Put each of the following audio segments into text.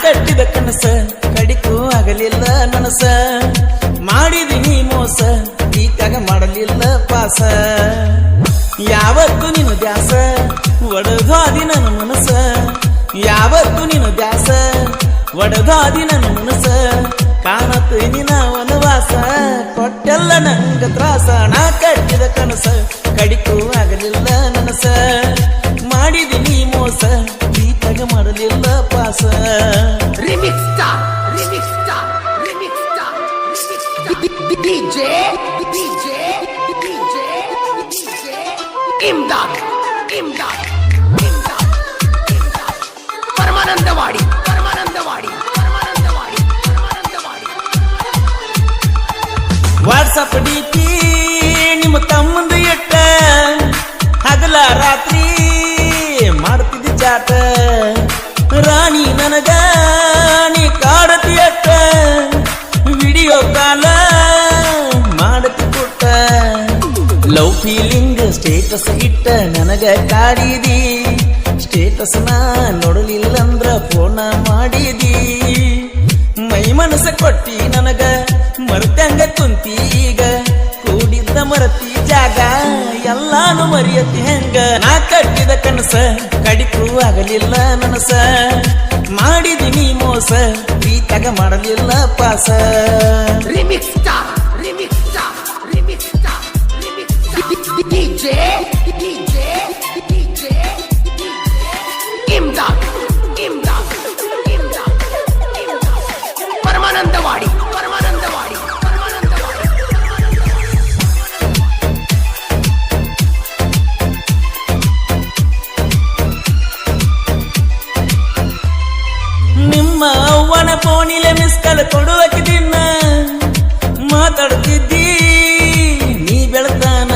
ಕಟ್ಟಿದ ಕನಸ ಕಡಿಕೂ ಆಗಲಿಲ್ಲ ನನಸ ಮಾಡಿದಿನಿ ಮೋಸ ಈಗಾಗ ಮಾಡಲಿಲ್ಲ ಪಾಸ ಯಾವತ್ತು ನಿನ್ನ ದ್ಯಾಸ ಒಡದಾದಿ ನನ್ನ ಮನಸ ಯಾವತ್ತು ನಿನ್ನ ದ್ಯಾಸ ಒಡದಾದಿ ನನ್ನ ಮನಸ ಕಾಣತ್ತು ನಿನ್ನ ವನವಾಸ ಕೊಟ್ಟೆಲ್ಲ ನಂಗ ತ್ರಾಸ ನಾ ಕಟ್ಟಿದ ಕನಸ ಕಡಿಕೂ ಆಗಲಿಲ್ಲ ನನಸ ಮಾಡಿದಿನಿ ಮೋಸ ಈಗಾಗ ಮಾಡಲಿಲ್ಲ ಪಾಸ remix star DJ Imdad Paramanandawadi WhatsApp DP ನಿಮ್ಮ ತಮ್ಮಂದು ಎಟ್ಟ ಹಗಲ ರಾತ್ರಿ ಮಾಡ್ತಿದ್ದ ಚಾಟ ರಾಣಿ ನನಗ ನೀ ಕಾಡತಿ ಅಟ್ಟ ವಿಡಿಯೋ ಕಾಲ ಮಾಡತಿ ಕೊಟ್ಟ ಲವ್ ಫೀಲಿಂಗ್ ಸ್ಟೇಟಸ್ ಇಟ್ಟ ನನಗ ಕಾಡಿದಿ ಸ್ಟೇಟಸ್ ನಾ ನೋಡಲಿಲ್ಲಂದ್ರ ಫೋನ ಮಾಡಿದಿ ಮೈ ಮನಸ್ಸ ಕೊಟ್ಟಿ ನನಗ ಮರ್ತಂಗ ಕುಂತಿ ಈಗ ಕೂಡಿದ್ದ ಮರತಿ ಜಾಗ ಎಲ್ಲಾನು ಮರಿಯತಿ ಹೆಂಗ ನಾ ಕಟ್ಟಿದ ಕನಸ ಕಡಿಕೂ ಆಗಲಿಲ್ಲ ನನಸ ಮಾಡಿದಿನಿ ಮೋಸ ಪ್ರೀತಾಗ ಮಾಡಲಿಲ್ಲ ಪಾಸ remix star DJ Imdad Paramanandawadi ನಿಮ್ಮ ಅವ್ವನ ಫೋನಿಲೆ ಮಿಸ್ ಕಾಲ್ ಕೊಡುವಕ್ಕೆ ದಿನ ಮಾತಾಡ್ತಿದ್ದಿ ನೀ ಬೆಳತಾನ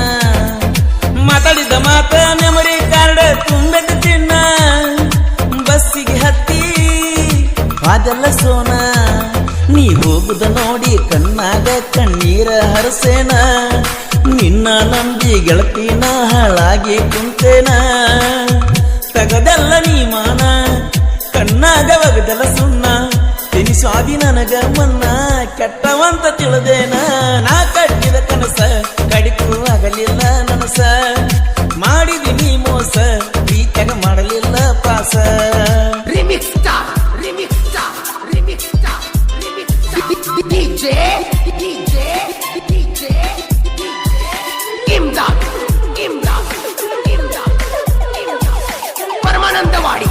ಮಾತಾಡಿದ ಮಾತ ಮೆಮೊರಿ ಕಾರ್ಡ್ ತುಂಬಕ್ಕೆ ತಿನ್ನ ಬಸ್ಸಿಗೆ ಹತ್ತಿ ಅದೆಲ್ಲ ಸೋನ ನೀ ಹೋಗುದ ನೋಡಿ ಕಣ್ಣಾಗ ಕಣ್ಣೀರ ಹರಸೇನ ನಿನ್ನ ನಂಬಿ ಗೆಳತಿನ ಹಾಳಾಗಿ ಕುಂತೇನ ತಗದಲ್ಲ ನೀ ಮಾನ ಕಣ್ಣಾಗ ಒಗದಲ್ಲ ಸುಣ್ಣ ತಿನಿಸ್ವಾದಿ ನನಗ ಮನ್ನ ಕೆಟ್ಟವಂತ ತಿಳಿದೇನ ನಾ ಕಟ್ಟಿದ ಕನಸ ಕಡಿಕೂ ಆಗಲಿಲ್ಲ ನನಸ ಮಾಡಿದಿನಿ ಮೋಸ ಪ್ರೀತಾಗ ಮಾಡಲಿಲ್ಲ ಪಾಸ remix star DJ Imdad Paramanandawadi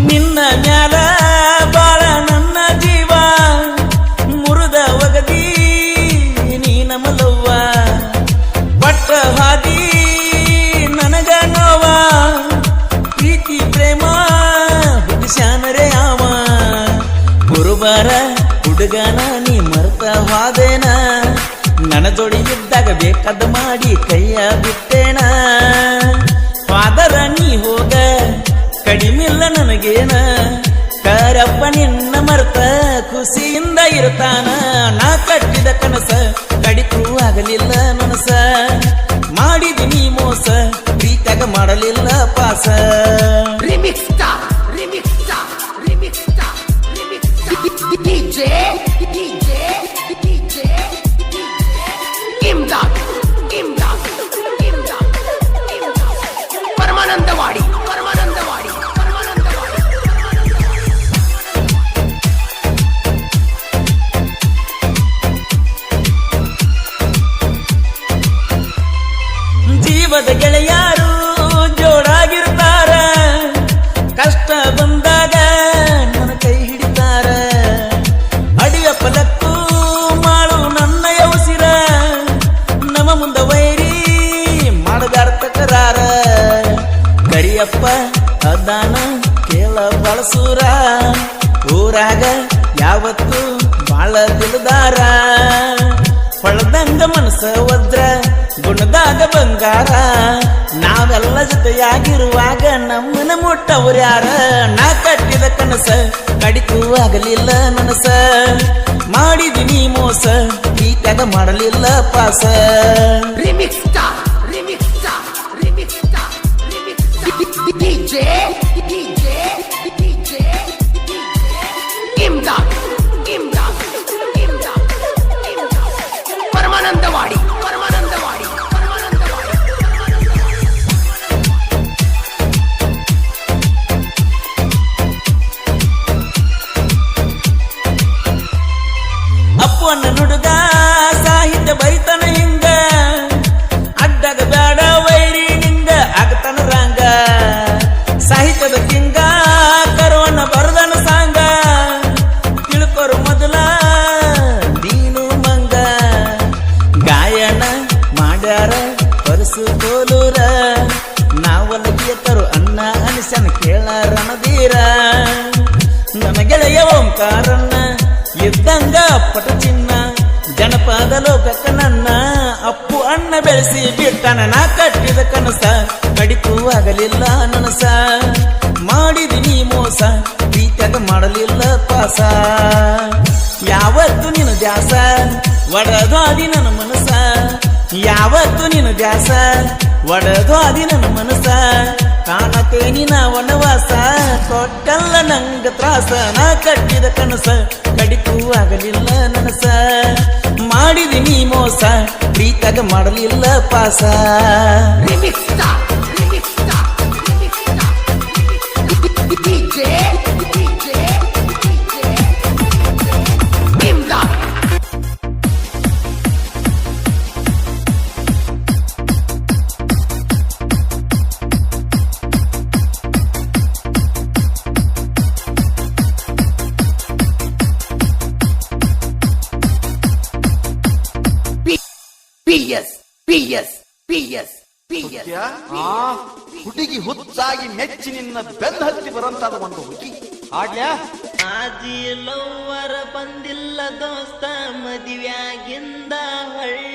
ನಿನ್ನ ಮ್ಯಾಲ ಬಾಳ ನನ್ನ ಜೀವ ಮುರುದ ಒಗದಿ ನೀ ನಮಲವ್ವ ಪಟ್ಟ ಹಾದಿ ನನಗ ನೋವ ಪ್ರೀತಿ ಪ್ರೇಮ ಹುಟ್ಟಿಸ್ಯಾನರೇ ಅವ ಗುರುವಾರ ಹುಡುಗನ ನೀ ಮರ್ತ ಹಾದೇನ ನನ್ನ ಜೋಡಿ ಇದ್ದಾಗ ಬೇಕಾದ ಮಾಡಿ ಕೈಯ ಬಿಟ್ಟೇನ ಫಾದರ ನೀ ಹೋಗ ಕಡಿಮಿಲ್ಲ ನನಗೇನ ಕರಪ್ಪ ನಿನ್ನ ಮರ್ತ ಖುಷಿಯಿಂದ ಇರ್ತಾನ ನಾ ಕಟ್ಟಿದ ಕನಸ ಕಡಿಕೂ ಆಗಲಿಲ್ಲ ನನಸ ಮಾಡಿದಿನಿ ಮೋಸ ಪ್ರೀತಾಗ ಮಾಡಲಿಲ್ಲ ಪಾಸ remix star DJ Imdad Paramanandawadi ಜೀವದ ಗೆಳೆಯಾರು ಜೋಡಾಗಿರ್ತಾರ ಕಷ್ಟ ಬಂದಾಗ ನನ್ನ ಕೈ ಹಿಡಿತಾರ ಅಡಿಯ ಪಲಕ್ಕೂ ಮಾಡು ನನ್ನ ಯೌಸಿರ ನಮ್ಮ ಮುಂದ ವೈರಿ ಮಾಡದಾರ ತಕರಾರ ಕರಿಯಪ್ಪ ಅದಾನ ಕೇಳ ಬಳಸೂರ ಊರಾಗ ಯಾವತ್ತು ಬಾಳ ತಿಳಿದಾರ ಹೊಳದಂಗ ಮನಸ್ಸ ವಜ್ರ ಗುಣದಾಗ ಬಂಗಾರ ನಾವೆಲ್ಲ ಜೊತೆಯಾಗಿರುವಾಗ ನಮ್ಮನ ಮುಟ್ಟವ್ರ್ಯಾರ ನಾ ಕಟ್ಟಿದ ಕನಸ ಕಡಿಕೂ ಆಗಲಿಲ್ಲ ನನಸ ಮಾಡಿದಿನಿ ಮೋಸ ಪ್ರೀತ್ಯಾಗ ಮಾಡಲಿಲ್ಲ ಪಾಸ Remix star, remix star, remix star, remix star. DJ, DJ, DJ, Imdad, Imdad, Imdad, Imdad. Paramanandawadi, Paramanandawadi, Paramanandawadi. Appu ಅನ್ನ ನುಡುಗ ಸಾಹಿತ್ಯ ಬರಿತನ ಹಿಂಗ ಅಡ್ಡಗ ಬ್ಯಾಡ ವೈರಿ ನಿಂಗ ಆಗತನ ರಂಗ ಸಾಹಿತ್ಯದ ಕಿಂಗ ಕರುವನ್ನ ಬರದನ ಸಾಂಗ ತಿಳ್ಕೊರು ಮೊದಲ ನೀನು ಮಂಗ ಗಾಯನ ಮಾಡ್ಯಾರ ಪರಸು ಕೋಲೂರ ನಾವಲ್ಲ ಗೀತರು ಅನ್ನ ಅನಿಸನ ಕೇಳ ರಣಧೀರ ನನ್ನ ಗೆಳೆಯ ಓಂಕಾರನ್ನ ಇದ್ದಂಗ ಪಟ ಚಿನ್ನ ಜನಪದ ಲೋಕಕ್ಕ ನನ್ನ ಅಪ್ಪು ಅಣ್ಣ ಬೆಳೆಸಿ ಬಿಟ್ಟನ ನಾ ಕಟ್ಟಿದ ಕನಸ ಕಡಿತು ಆಗಲಿಲ್ಲ ನನಸ ಮಾಡಿದಿನಿ ಮೋಸ ಪ್ರೀತ್ಯಾಗ ಮಾಡಲಿಲ್ಲ ಪಾಸ ಯಾವತ್ತು ನಿನ್ನ ದ್ಯಾಸ ಒಡದಾದಿ ನನ್ನ ಮನಸ ಯಾವತ್ತು ನಿನ್ನ ದ್ಯಾಸ ಒಡದಾದಿ ನನ್ನ ಮನಸ ಕಾಣತೇನಿ ನಾ ವನವಾಸ ಕೊಟ್ಟಲ್ಲ ನಂಗ ತ್ರಾಸ ನಾ ಕಟ್ಟಿದ ಕನಸ ಕಡಿತು ಆಗಲಿಲ್ಲ ನನಸ ಮಾಡಿದಿನಿ ಮೋಸ ಪ್ರೀತ್ಯಾಗ ಮಾಡಲಿಲ್ಲ ಪಾಸ Remix star, remix star, remix star, remix star. DJ, DJ, DJ, Imdad. PS, PS, PS, PS. ಹುಡುಗಿ ಹುಚ್ಚಾಗಿ ಮೆಚ್ಚಿ ನಿನ್ನ ಬೆನ್ನ ಹತ್ತಿ ಬರಂತಾದ ಒಂದು ಹುಡುಗಿ ಆಡ್ಲ್ಯಾ ಆಜಿ ಲವ್ವರ ಬಂದಿಲ್ಲ ದೋಸ್ತ ಮದುವ್ಯಾಗಿಂದ ಹೊಳ್ಳಿ